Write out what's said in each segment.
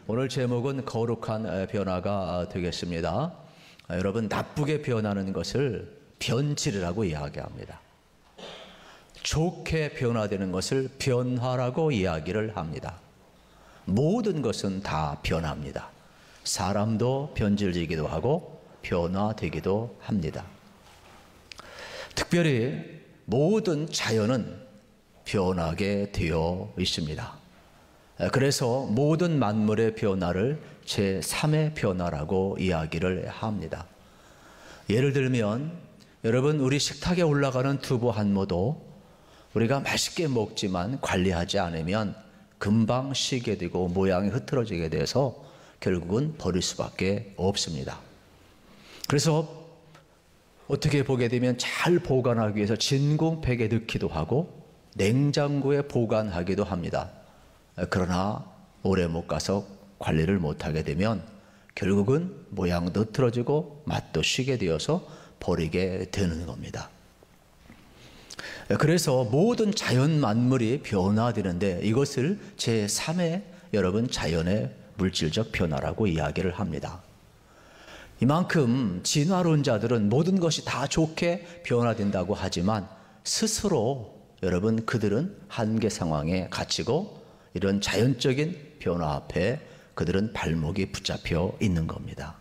오늘 제목은 거룩한 변화가 되겠습니다. 여러분, 나쁘게 변하는 것을 변질이라고 이야기합니다. 좋게 변화되는 것을 변화라고 이야기를 합니다. 모든 것은 다 변합니다. 사람도 변질되기도 하고 변화되기도 합니다. 특별히 모든 자연은 변하게 되어 있습니다. 그래서 모든 만물의 변화를 제3의 변화라고 이야기를 합니다. 예를 들면 여러분, 우리 식탁에 올라가는 두부 한 모도 우리가 맛있게 먹지만 관리하지 않으면 금방 쉬게 되고 모양이 흐트러지게 돼서 결국은 버릴 수밖에 없습니다. 그래서 어떻게 보게 되면 잘 보관하기 위해서 진공팩에 넣기도 하고 냉장고에 보관하기도 합니다. 그러나 오래 못 가서 관리를 못하게 되면 결국은 모양도 흐트러지고 맛도 쉬게 되어서 버리게 되는 겁니다. 그래서 모든 자연 만물이 변화되는데 이것을 제3의 여러분 자연의 물질적 변화라고 이야기를 합니다. 이만큼 진화론자들은 모든 것이 다 좋게 변화된다고 하지만 스스로 여러분 그들은 한계 상황에 갇히고 이런 자연적인 변화 앞에 그들은 발목이 붙잡혀 있는 겁니다.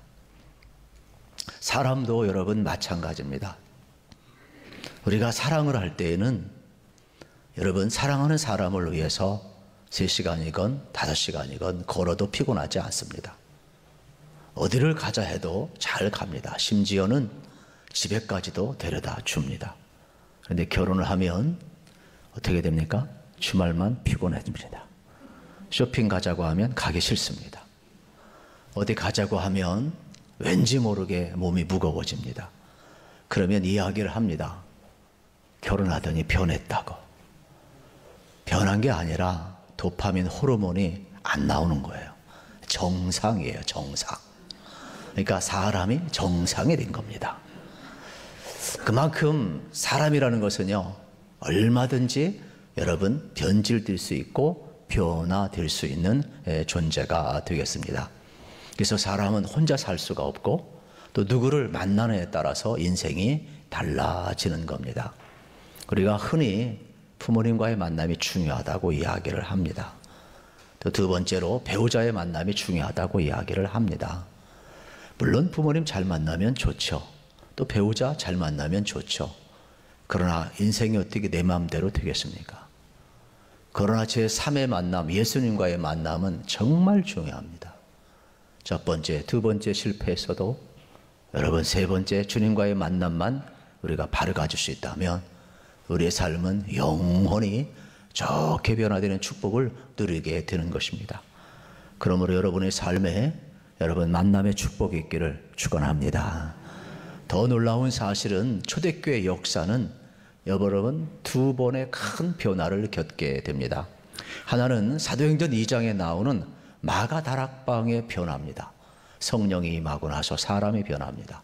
사람도 여러분 마찬가지입니다. 우리가 사랑을 할 때에는 여러분 사랑하는 사람을 위해서 3시간이건 5시간이건 걸어도 피곤하지 않습니다. 어디를 가자 해도 잘 갑니다. 심지어는 집에까지도 데려다 줍니다. 그런데 결혼을 하면 어떻게 됩니까? 주말만 피곤해집니다. 쇼핑 가자고 하면 가기 싫습니다. 어디 가자고 하면 왠지 모르게 몸이 무거워집니다. 그러면 이야기를 합니다. 결혼하더니 변했다고. 변한 게 아니라 도파민 호르몬이 안 나오는 거예요. 정상이에요, 정상. 그러니까 사람이 정상이 된 겁니다. 그만큼 사람이라는 것은요, 얼마든지 여러분 변질될 수 있고 변화될 수 있는 존재가 되겠습니다. 그래서 사람은 혼자 살 수가 없고 또 누구를 만나느냐에 따라서 인생이 달라지는 겁니다. 우리가 흔히 부모님과의 만남이 중요하다고 이야기를 합니다. 또 두 번째로 배우자의 만남이 중요하다고 이야기를 합니다. 물론 부모님 잘 만나면 좋죠. 또 배우자 잘 만나면 좋죠. 그러나 인생이 어떻게 내 마음대로 되겠습니까? 그러나 제3의 만남, 예수님과의 만남은 정말 중요합니다. 첫 번째, 두 번째 실패했어도 여러분 세 번째 주님과의 만남만 우리가 바로 가질 수 있다면 우리의 삶은 영원히 좋게 변화되는 축복을 누리게 되는 것입니다. 그러므로 여러분의 삶에 여러분 만남의 축복이 있기를 축원합니다. 더 놀라운 사실은 초대교회 역사는 여러분 두 번의 큰 변화를 겪게 됩니다. 하나는 사도행전 2장에 나오는 마가다락방의 변화입니다. 성령이 임하고 나서 사람이 변합니다.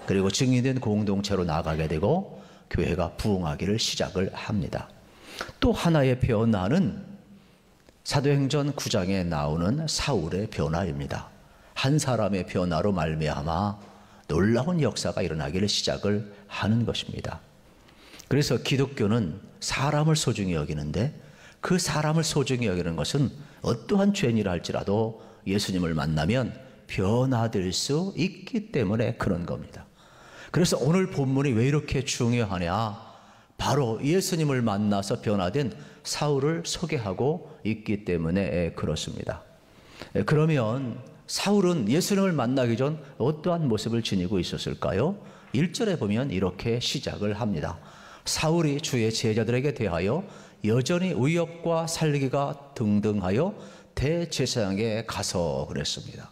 그리고 증인된 공동체로 나가게 되고 교회가 부흥하기를 시작을 합니다. 또 하나의 변화는 사도행전 9장에 나오는 사울의 변화입니다. 한 사람의 변화로 말미암아 놀라운 역사가 일어나기를 시작을 하는 것입니다. 그래서 기독교는 사람을 소중히 여기는데 그 사람을 소중히 여기는 것은 어떠한 죄인이라 할지라도 예수님을 만나면 변화될 수 있기 때문에 그런 겁니다. 그래서 오늘 본문이 왜 이렇게 중요하냐? 바로 예수님을 만나서 변화된 사울을 소개하고 있기 때문에 그렇습니다. 그러면 사울은 예수님을 만나기 전 어떠한 모습을 지니고 있었을까요? 1절에 보면 이렇게 시작을 합니다. 사울이 주의 제자들에게 대하여 여전히 의협과 살기가 등등하여 대제사장에게 가서 그랬습니다.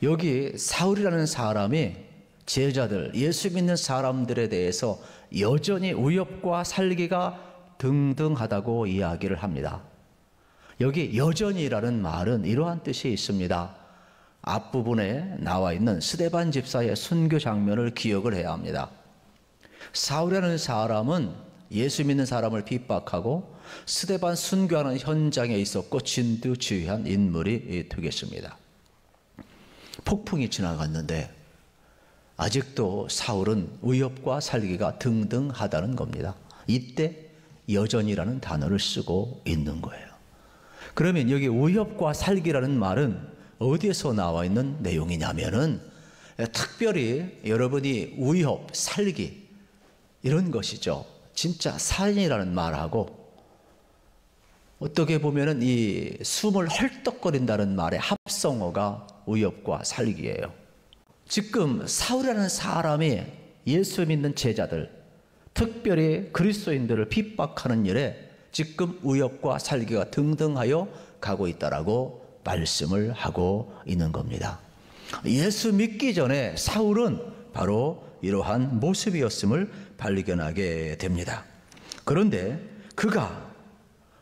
여기 사울이라는 사람이 제자들, 예수 믿는 사람들에 대해서 여전히 의협과 살기가 등등하다고 이야기를 합니다. 여기 여전히라는 말은 이러한 뜻이 있습니다. 앞부분에 나와 있는 스데반 집사의 순교 장면을 기억을 해야 합니다. 사울이라는 사람은 예수 믿는 사람을 핍박하고 스데반 순교하는 현장에 있었고 진두지휘한 인물이 되겠습니다. 폭풍이 지나갔는데 아직도 사울은 위협과 살기가 등등하다는 겁니다. 이때 여전이라는 단어를 쓰고 있는 거예요. 그러면 여기 위협과 살기라는 말은 어디에서 나와 있는 내용이냐면은 특별히 여러분이 위협, 살기 이런 것이죠. 진짜 살인이라는 말하고 어떻게 보면은 이 숨을 헐떡거린다는 말의 합성어가 위협과 살기예요. 지금 사울이라는 사람이 예수 믿는 제자들, 특별히 그리스도인들을 핍박하는 일에 지금 위협과 살기가 등등하여 가고 있다라고 말씀을 하고 있는 겁니다. 예수 믿기 전에 사울은 바로 이러한 모습이었음을 발견하게 됩니다. 그런데 그가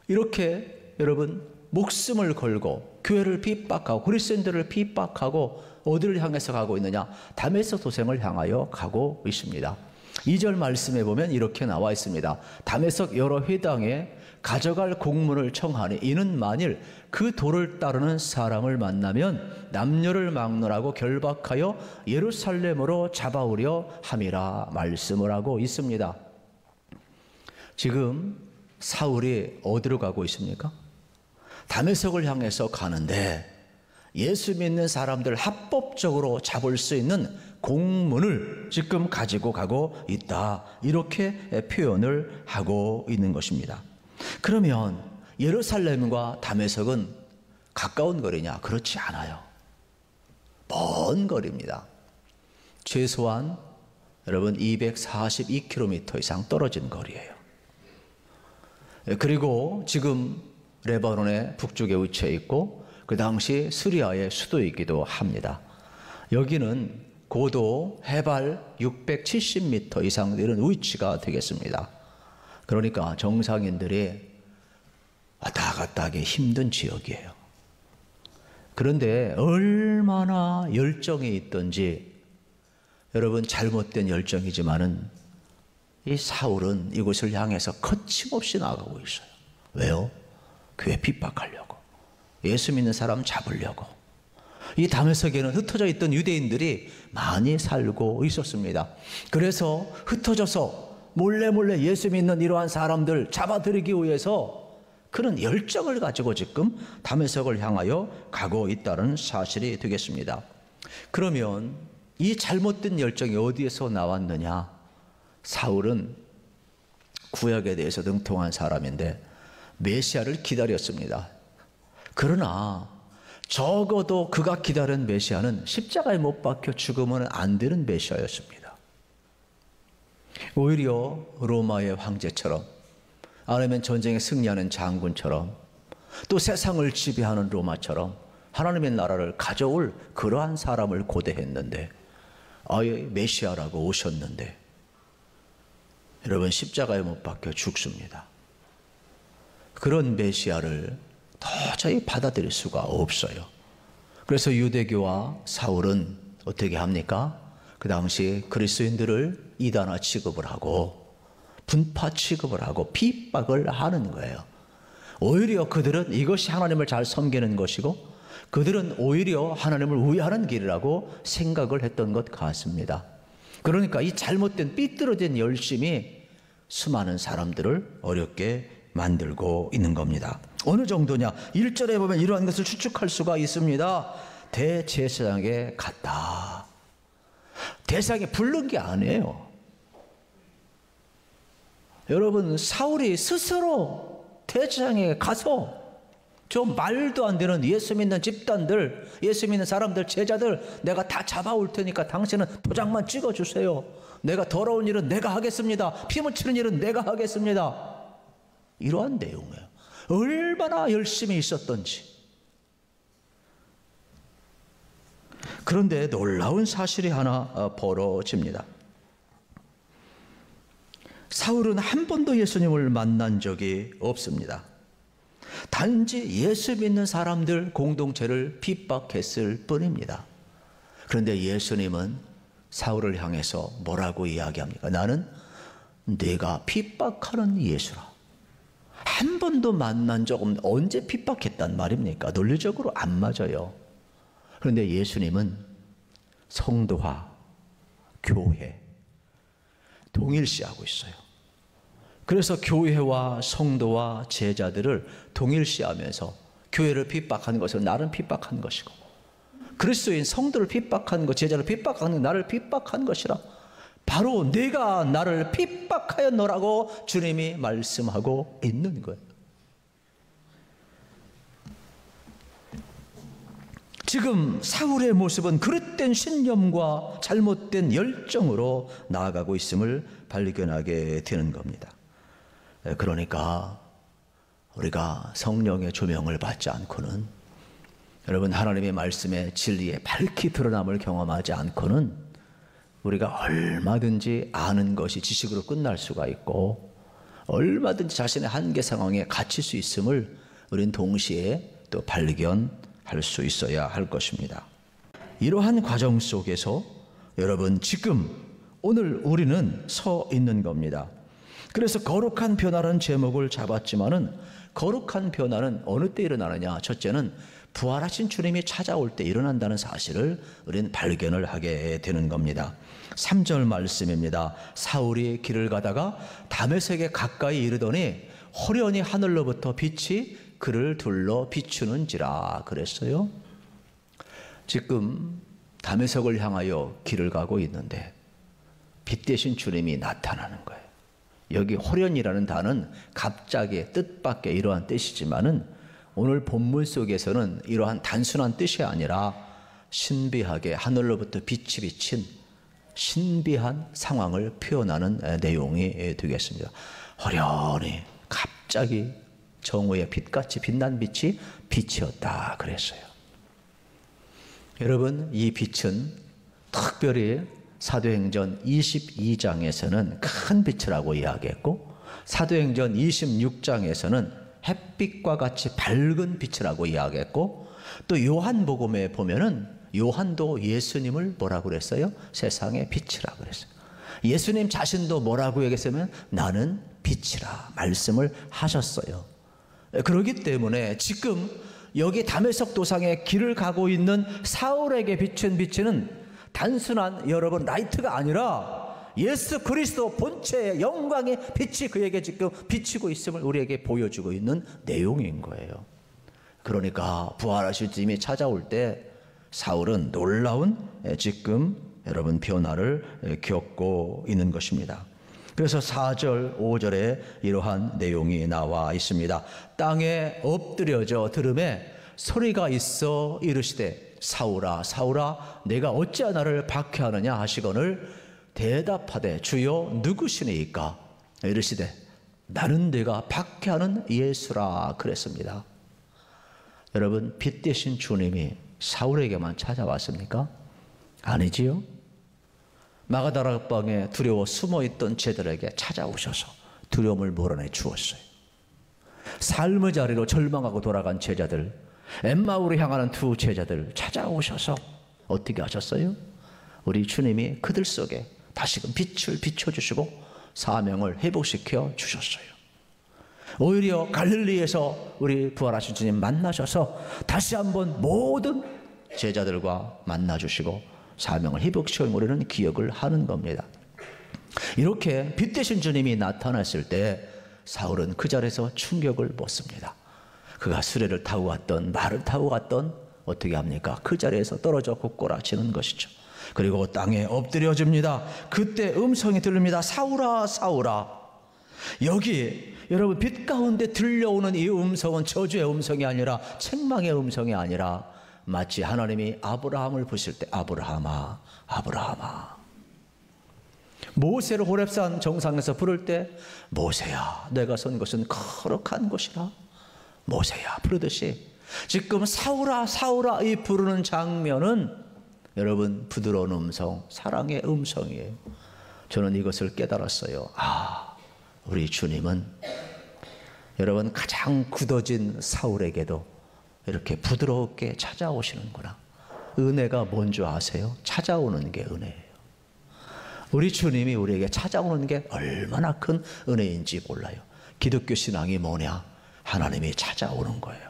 이렇게 여러분 목숨을 걸고 교회를 핍박하고 그리스도인들을 핍박하고 어디를 향해서 가고 있느냐? 다메섹 도성을 향하여 가고 있습니다. 2절 말씀에 보면 이렇게 나와 있습니다. 다메섹 여러 회당에 가져갈 공문을 청하니 이는 만일 그 도를 따르는 사람을 만나면 남녀를 막론하고 결박하여 예루살렘으로 잡아오려 함이라 말씀을 하고 있습니다. 지금 사울이 어디로 가고 있습니까? 다메섹을 향해서 가는데 예수 믿는 사람들 합법적으로 잡을 수 있는 공문을 지금 가지고 가고 있다. 이렇게 표현을 하고 있는 것입니다. 그러면 예루살렘과 다메섹은 가까운 거리냐? 그렇지 않아요. 먼 거리입니다. 최소한 여러분 242km 이상 떨어진 거리예요. 그리고 지금 레바논의 북쪽에 위치해 있고 그 당시 시리아의 수도이기도 합니다. 여기는 고도 해발 670m 이상 되는 위치가 되겠습니다. 그러니까 정상인들이 왔다 갔다 하기 힘든 지역이에요. 그런데 얼마나 열정이 있던지 여러분 잘못된 열정이지만은 이 사울은 이곳을 향해서 거침없이 나아가고 있어요. 왜요? 교회 핍박하려고. 예수 믿는 사람 잡으려고. 이 다메섹에는 흩어져 있던 유대인들이 많이 살고 있었습니다. 그래서 흩어져서 몰래 예수 믿는 이러한 사람들 잡아들이기 위해서 그런 열정을 가지고 지금 다메섹을 향하여 가고 있다는 사실이 되겠습니다. 그러면 이 잘못된 열정이 어디에서 나왔느냐? 사울은 구약에 대해서 능통한 사람인데 메시아를 기다렸습니다. 그러나 적어도 그가 기다린 메시아는 십자가에 못 박혀 죽으면 안 되는 메시아였습니다. 오히려 로마의 황제처럼 아니면 전쟁에 승리하는 장군처럼 또 세상을 지배하는 로마처럼 하나님의 나라를 가져올 그러한 사람을 고대했는데 아예 메시아라고 오셨는데 여러분 십자가에 못 박혀 죽습니다. 그런 메시아를 도저히 받아들일 수가 없어요. 그래서 유대교와 사울은 어떻게 합니까? 그 당시 그리스도인들을 이단화 취급을 하고 분파 취급을 하고 핍박을 하는 거예요. 오히려 그들은 이것이 하나님을 잘 섬기는 것이고 그들은 오히려 하나님을 위하는 길이라고 생각을 했던 것 같습니다. 그러니까 이 잘못된 삐뚤어진 열심이 수많은 사람들을 어렵게 만들고 있는 겁니다. 어느 정도냐? 1절에 보면 이러한 것을 추측할 수가 있습니다. 대제사장에 갔다. 대상에 부른 게 아니에요. 여러분 사울이 스스로 대제사장에 가서 좀 말도 안 되는 예수 믿는 집단들, 예수 믿는 사람들, 제자들 내가 다 잡아올 테니까 당신은 도장만 찍어주세요. 내가 더러운 일은 내가 하겠습니다. 피 묻히는 일은 내가 하겠습니다. 이러한 내용이에요. 얼마나 열심히 있었던지. 그런데 놀라운 사실이 하나 벌어집니다. 사울은 한 번도 예수님을 만난 적이 없습니다. 단지 예수 믿는 사람들 공동체를 핍박했을 뿐입니다. 그런데 예수님은 사울을 향해서 뭐라고 이야기합니까? 나는 네가 핍박하는 예수라. 한 번도 만난 적 없는, 언제 핍박했단 말입니까? 논리적으로 안 맞아요. 그런데 예수님은 성도와 교회 동일시하고 있어요. 그래서 교회와 성도와 제자들을 동일시하면서 교회를 핍박하는 것은 나를 핍박한 것이고, 그리스도인 성도를 핍박하는 것, 제자를 핍박하는 것, 나를 핍박한 것이라, 바로 내가 나를 핍박하였노라고 주님이 말씀하고 있는 거예요. 지금 사울의 모습은 그릇된 신념과 잘못된 열정으로 나아가고 있음을 발견하게 되는 겁니다. 그러니까 우리가 성령의 조명을 받지 않고는, 여러분, 하나님의 말씀의 진리에 밝히 드러남을 경험하지 않고는 우리가 얼마든지 아는 것이 지식으로 끝날 수가 있고, 얼마든지 자신의 한계 상황에 갇힐 수 있음을 우리는 동시에 또 발견할 수 있어야 할 것입니다. 이러한 과정 속에서 여러분, 지금 오늘 우리는 서 있는 겁니다. 그래서 거룩한 변화라는 제목을 잡았지만은, 거룩한 변화는 어느 때 일어나느냐? 첫째는 부활하신 주님이 찾아올 때 일어난다는 사실을 우리는 발견을 하게 되는 겁니다. 3절 말씀입니다. 사울이 길을 가다가 다메섹에 가까이 이르더니 호련히 하늘로부터 빛이 그를 둘러 비추는지라 그랬어요. 지금 다메섹을 향하여 길을 가고 있는데 빛 대신 주님이 나타나는 거예요. 여기 호련이라는 단어는 갑자기, 뜻밖의 이러한 뜻이지만은 오늘 본문 속에서는 이러한 단순한 뜻이 아니라 신비하게 하늘로부터 빛이 비친 신비한 상황을 표현하는 내용이 되겠습니다. 호련히 갑자기 정오의 빛같이 빛난 빛이 빛이었다 그랬어요. 여러분, 이 빛은 특별히 사도행전 22장에서는 큰 빛이라고 이야기했고, 사도행전 26장에서는 햇빛과 같이 밝은 빛이라고 이야기했고, 또 요한복음에 보면은 요한도 예수님을 뭐라고 그랬어요? 세상의 빛이라고 그랬어요. 예수님 자신도 뭐라고 얘기했으면 나는 빛이라 말씀을 하셨어요. 그렇기 때문에 지금 여기 다메섹 도상에 길을 가고 있는 사울에게 비춘 빛은 단순한 여러분 라이트가 아니라 예수 그리스도 본체의 영광의 빛이 그에게 지금 비치고 있음을 우리에게 보여주고 있는 내용인 거예요. 그러니까 부활하실 주님이 찾아올 때 사울은 놀라운 지금 여러분 변화를 겪고 있는 것입니다. 그래서 4절 5절에 이러한 내용이 나와 있습니다. 땅에 엎드려져 들음에 소리가 있어 이르시되 사울아 사울아 내가 어찌 나를 박해하느냐 하시거늘 대답하되 주여 누구시니까 이르시되 나는 내가 박해하는 예수라 그랬습니다. 여러분, 빛 대신 주님이 사울에게만 찾아왔습니까? 아니지요. 마가다라 방에 두려워 숨어있던 제들에게 찾아오셔서 두려움을 몰아내 주었어요. 삶의 자리로 절망하고 돌아간 제자들, 엠마오로 향하는 두 제자들 찾아오셔서 어떻게 하셨어요? 우리 주님이 그들 속에 다시금 빛을 비춰주시고 사명을 회복시켜 주셨어요. 오히려 갈릴리에서 우리 부활하신 주님 만나셔서 다시 한번 모든 제자들과 만나주시고 사명을 회복시켜 우리는 기억을 하는 겁니다. 이렇게 빛 대신 주님이 나타났을 때 사울은 그 자리에서 충격을 먹습니다. 그가 수레를 타고 갔던 말을 타고 갔던 어떻게 합니까? 그 자리에서 떨어져 고꾸라지는 것이죠. 그리고 땅에 엎드려집니다. 그때 음성이 들립니다. 사울아 사울아. 여기 여러분 빛 가운데 들려오는 이 음성은 저주의 음성이 아니라 책망의 음성이 아니라 마치 하나님이 아브라함을 부실 때 아브라함아 아브라함아. 모세를 호렙산 정상에서 부를 때 모세야 내가 선 것은 거룩한 곳이라 모세야 부르듯이 지금 사울아 사울아 이 부르는 장면은 여러분 부드러운 음성, 사랑의 음성이에요. 저는 이것을 깨달았어요. 아, 우리 주님은 여러분 가장 굳어진 사울에게도 이렇게 부드럽게 찾아오시는구나. 은혜가 뭔 줄 아세요? 찾아오는 게 은혜예요. 우리 주님이 우리에게 찾아오는 게 얼마나 큰 은혜인지 몰라요. 기독교 신앙이 뭐냐? 하나님이 찾아오는 거예요.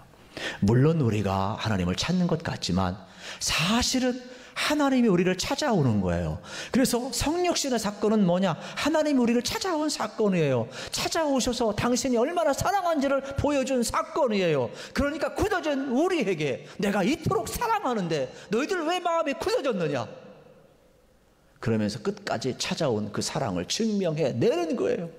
물론 우리가 하나님을 찾는 것 같지만 사실은 하나님이 우리를 찾아오는 거예요. 그래서 성육신의 사건은 뭐냐? 하나님이 우리를 찾아온 사건이에요. 찾아오셔서 당신이 얼마나 사랑한지를 보여준 사건이에요. 그러니까 굳어진 우리에게 내가 이토록 사랑하는데 너희들 왜 마음이 굳어졌느냐? 그러면서 끝까지 찾아온 그 사랑을 증명해 내는 거예요.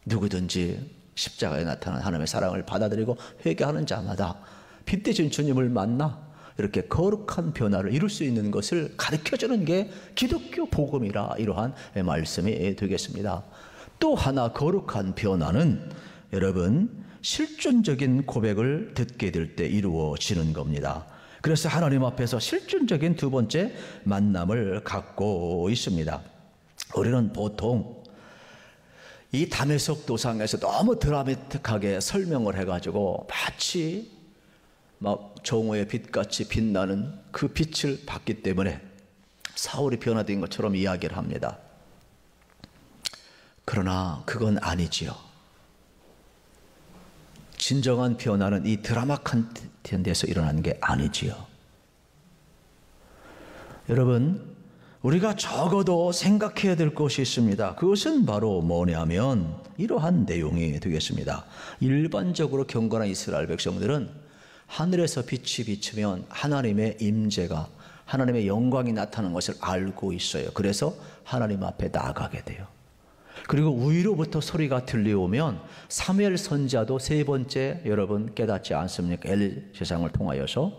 누구든지 십자가에 나타난 하나님의 사랑을 받아들이고 회개하는 자마다 빛대신 주님을 만나 이렇게 거룩한 변화를 이룰 수 있는 것을 가르쳐주는 게 기독교 복음이라 이러한 말씀이 되겠습니다. 또 하나 거룩한 변화는 여러분 실존적인 고백을 듣게 될 때 이루어지는 겁니다. 그래서 하나님 앞에서 실존적인 두 번째 만남을 갖고 있습니다. 우리는 보통 이 다메섹 도상에서 너무 드라마틱하게 설명을 해가지고 마치 막 정오의 빛같이 빛나는 그 빛을 받기 때문에 사울이 변화된 것처럼 이야기를 합니다. 그러나 그건 아니지요. 진정한 변화는 이 드라마틱한 데서 일어나는 게 아니지요. 여러분, 우리가 적어도 생각해야 될 것이 있습니다. 그것은 바로 뭐냐면 이러한 내용이 되겠습니다. 일반적으로 경건한 이스라엘 백성들은 하늘에서 빛이 비추면 하나님의 임재가, 하나님의 영광이 나타나는 것을 알고 있어요. 그래서 하나님 앞에 나아가게 돼요. 그리고 위로부터 소리가 들려오면 사무엘 선지자도 세 번째 여러분 깨닫지 않습니까? 엘 세상을 통하여서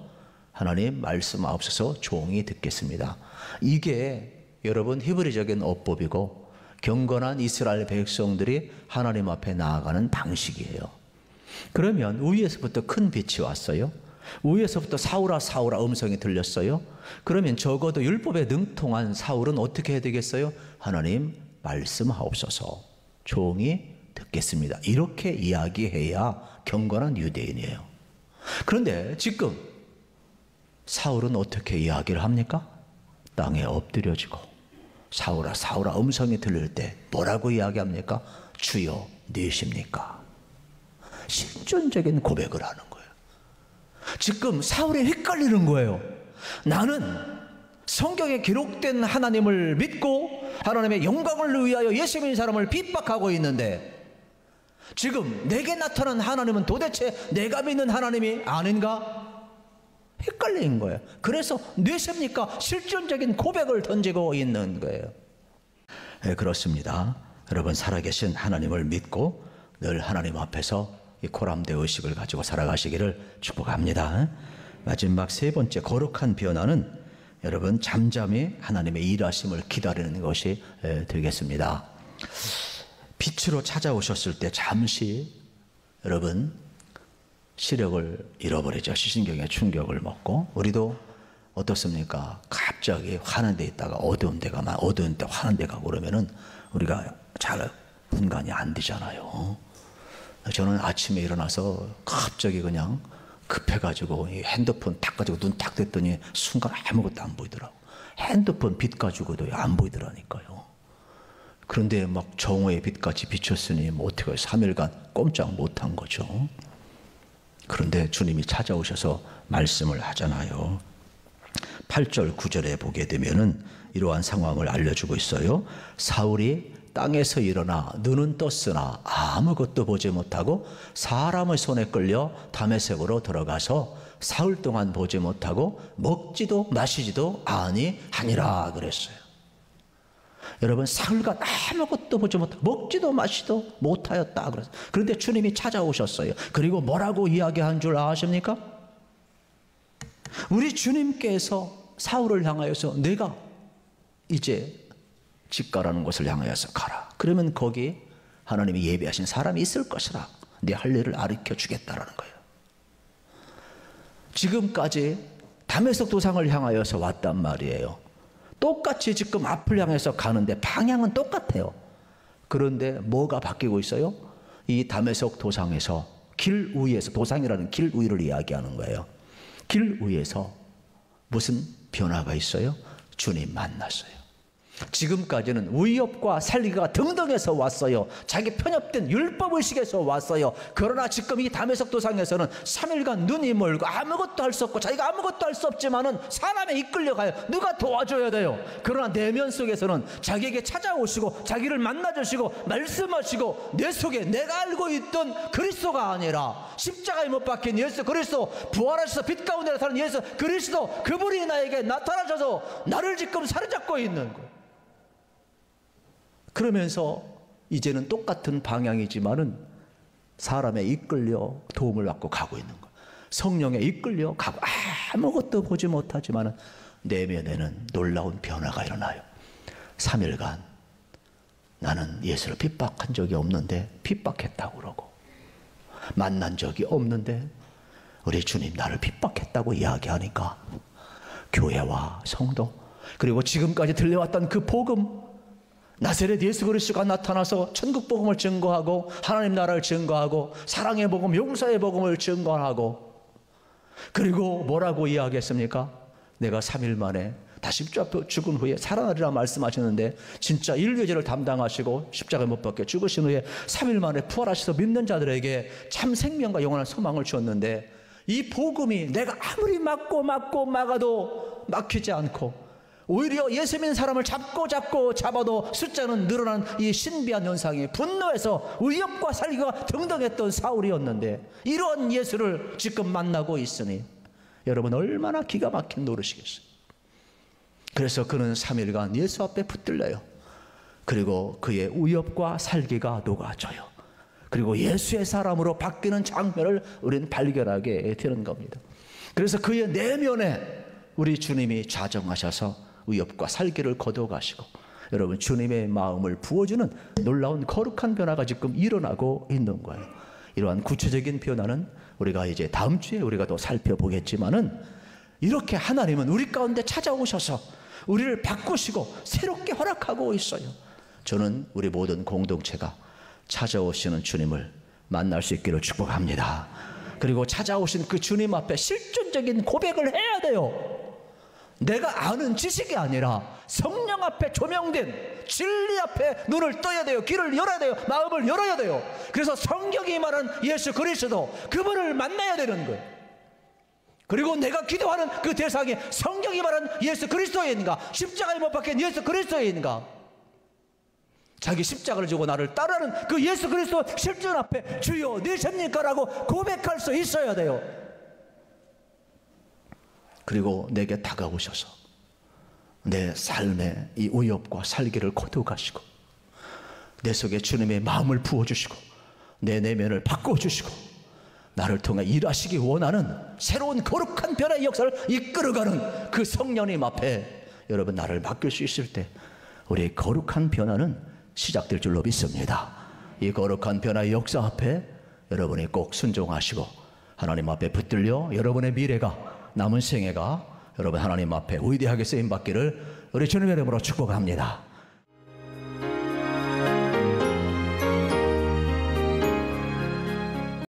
하나님 말씀하옵소서 종이 듣겠습니다. 이게 여러분 히브리적인 어법이고 경건한 이스라엘 백성들이 하나님 앞에 나아가는 방식이에요. 그러면 위에서부터 큰 빛이 왔어요. 위에서부터 사울아 사울아 음성이 들렸어요. 그러면 적어도 율법에 능통한 사울은 어떻게 해야 되겠어요? 하나님 말씀하옵소서 종이 듣겠습니다. 이렇게 이야기해야 경건한 유대인이에요. 그런데 지금 사울은 어떻게 이야기를 합니까? 땅에 엎드려지고 사울아 사울아 음성이 들릴 때 뭐라고 이야기합니까? 주여 누구십니까? 실존적인 고백을 하는 거예요. 지금 사울이 헷갈리는 거예요. 나는 성경에 기록된 하나님을 믿고 하나님의 영광을 위하여 예수 믿는 사람을 핍박하고 있는데 지금 내게 나타난 하나님은 도대체 내가 믿는 하나님이 아닌가? 헷갈리는 거예요. 그래서 뇌십니까? 실존적인 고백을 던지고 있는 거예요. 네, 그렇습니다. 여러분 살아계신 하나님을 믿고 늘 하나님 앞에서 이 코람대 의식을 가지고 살아가시기를 축복합니다. 마지막 세 번째 거룩한 변화는 여러분 잠잠히 하나님의 일하심을 기다리는 것이 되겠습니다. 빛으로 찾아오셨을 때 잠시 여러분 시력을 잃어버리죠. 시신경에 충격을 먹고 우리도 어떻습니까? 갑자기 환한 데 있다가 어두운 데 환한 데 가고 그러면은 우리가 잘 분간이 안 되잖아요. 저는 아침에 일어나서 갑자기 그냥 급해가지고 이 핸드폰 딱 가지고 눈 딱 댔더니 순간 아무것도 안 보이더라고. 핸드폰 빛 가지고도 안 보이더라니까요. 그런데 막 정오의 빛같이 비쳤으니 뭐 어떻게 3일간 꼼짝 못한 거죠. 그런데 주님이 찾아오셔서 말씀을 하잖아요. 8절 9절에 보게 되면은 이러한 상황을 알려주고 있어요. 사울이 땅에서 일어나 눈은 떴으나 아무것도 보지 못하고 사람의 손에 끌려 다메섹으로 들어가서 사흘 동안 보지 못하고 먹지도 마시지도 아니하니라 그랬어요. 여러분 사흘간 아무것도 보지 못하고 먹지도 마시지도 못하였다 그랬어요. 그런데 주님이 찾아오셨어요. 그리고 뭐라고 이야기한 줄 아십니까? 우리 주님께서 사울을 향하여서 내가 이제 집 가라는 곳을 향하여서 가라. 그러면 거기 하나님이 예비하신 사람이 있을 것이라. 네 할 일을 가르쳐 주겠다라는 거예요. 지금까지 다메섹 도상을 향하여서 왔단 말이에요. 똑같이 지금 앞을 향해서 가는데 방향은 똑같아요. 그런데 뭐가 바뀌고 있어요? 이 다메섹 도상에서 길 위에서, 도상이라는 길 위를 이야기하는 거예요. 길 위에서 무슨 변화가 있어요? 주님 만났어요. 지금까지는 위협과 살리기가 등등해서 왔어요. 자기 편협된 율법의식에서 왔어요. 그러나 지금 이 다메섹 도상에서는 3일간 눈이 멀고 아무것도 할 수 없고 자기가 아무것도 할 수 없지만은 사람에 이끌려가요. 누가 도와줘야 돼요. 그러나 내면 속에서는 자기에게 찾아오시고 자기를 만나주시고 말씀하시고 내 속에 내가 알고 있던 그리스도가 아니라 십자가에 못 박힌 예수 그리스도, 부활하셔서 빛 가운데 나타나는 예수 그리스도, 그분이 나에게 나타나셔서 나를 지금 사로잡고 있는 거예요. 그러면서 이제는 똑같은 방향이지만은 사람에 이끌려 도움을 받고 가고 있는 거예요. 성령에 이끌려 가고 아무것도 보지 못하지만은 내면에는 놀라운 변화가 일어나요. 3일간 나는 예수를 핍박한 적이 없는데 핍박했다고 그러고, 만난 적이 없는데 우리 주님 나를 핍박했다고 이야기하니까 교회와 성도, 그리고 지금까지 들려왔던 그 복음, 나사렛 예수 그리스도가 나타나서 천국 복음을 증거하고 하나님 나라를 증거하고 사랑의 복음, 용서의 복음을 증거하고, 그리고 뭐라고 이야기했습니까? 내가 3일 만에 다시 십자가 죽은 후에 살아나리라 말씀하셨는데, 진짜 인류의 죄를 담당하시고 십자가에 못 박혀 죽으신 후에 3일 만에 부활하셔서 믿는 자들에게 참 생명과 영원한 소망을 주었는데, 이 복음이 내가 아무리 막아도 막히지 않고, 오히려 예수 믿는 사람을 잡아도 숫자는 늘어난 이 신비한 현상이 분노해서 위협과 살기가 등등했던 사울이었는데, 이런 예수를 지금 만나고 있으니 여러분 얼마나 기가 막힌 노릇이겠어요. 그래서 그는 3일간 예수 앞에 붙들려요. 그리고 그의 위협과 살기가 녹아져요. 그리고 예수의 사람으로 바뀌는 장면을 우리는 발견하게 되는 겁니다. 그래서 그의 내면에 우리 주님이 좌정하셔서 위협과 살기를 거둬가시고, 여러분 주님의 마음을 부어주는 놀라운 거룩한 변화가 지금 일어나고 있는 거예요. 이러한 구체적인 변화는 우리가 이제 다음 주에 우리가 또 살펴보겠지만은, 이렇게 하나님은 우리 가운데 찾아오셔서 우리를 바꾸시고 새롭게 허락하고 있어요. 저는 우리 모든 공동체가 찾아오시는 주님을 만날 수 있기를 축복합니다. 그리고 찾아오신 그 주님 앞에 실존적인 고백을 해야 돼요. 내가 아는 지식이 아니라 성령 앞에 조명된 진리 앞에 눈을 떠야 돼요. 귀를 열어야 돼요. 마음을 열어야 돼요. 그래서 성경이 말하는 예수 그리스도, 그분을 만나야 되는 거예요. 그리고 내가 기도하는 그 대상이 성경이 말하는 예수 그리스도인가, 십자가에 못 박힌 예수 그리스도인가, 자기 십자가를 지고 나를 따르는 그 예수 그리스도 실존 앞에 주여 네 접니까? 라고 고백할 수 있어야 돼요. 그리고 내게 다가오셔서 내 삶의 이 위협과 살기를 거두가시고 내 속에 주님의 마음을 부어주시고 내 내면을 바꿔주시고 나를 통해 일하시기 원하는 새로운 거룩한 변화의 역사를 이끌어가는 그 성령님 앞에 여러분 나를 맡길 수 있을 때 우리의 거룩한 변화는 시작될 줄로 믿습니다. 이 거룩한 변화의 역사 앞에 여러분이 꼭 순종하시고 하나님 앞에 붙들려 여러분의 미래가, 남은 생애가 여러분 하나님 앞에 위대하게 쓰임받기를 우리 주님의 이름으로 축복합니다.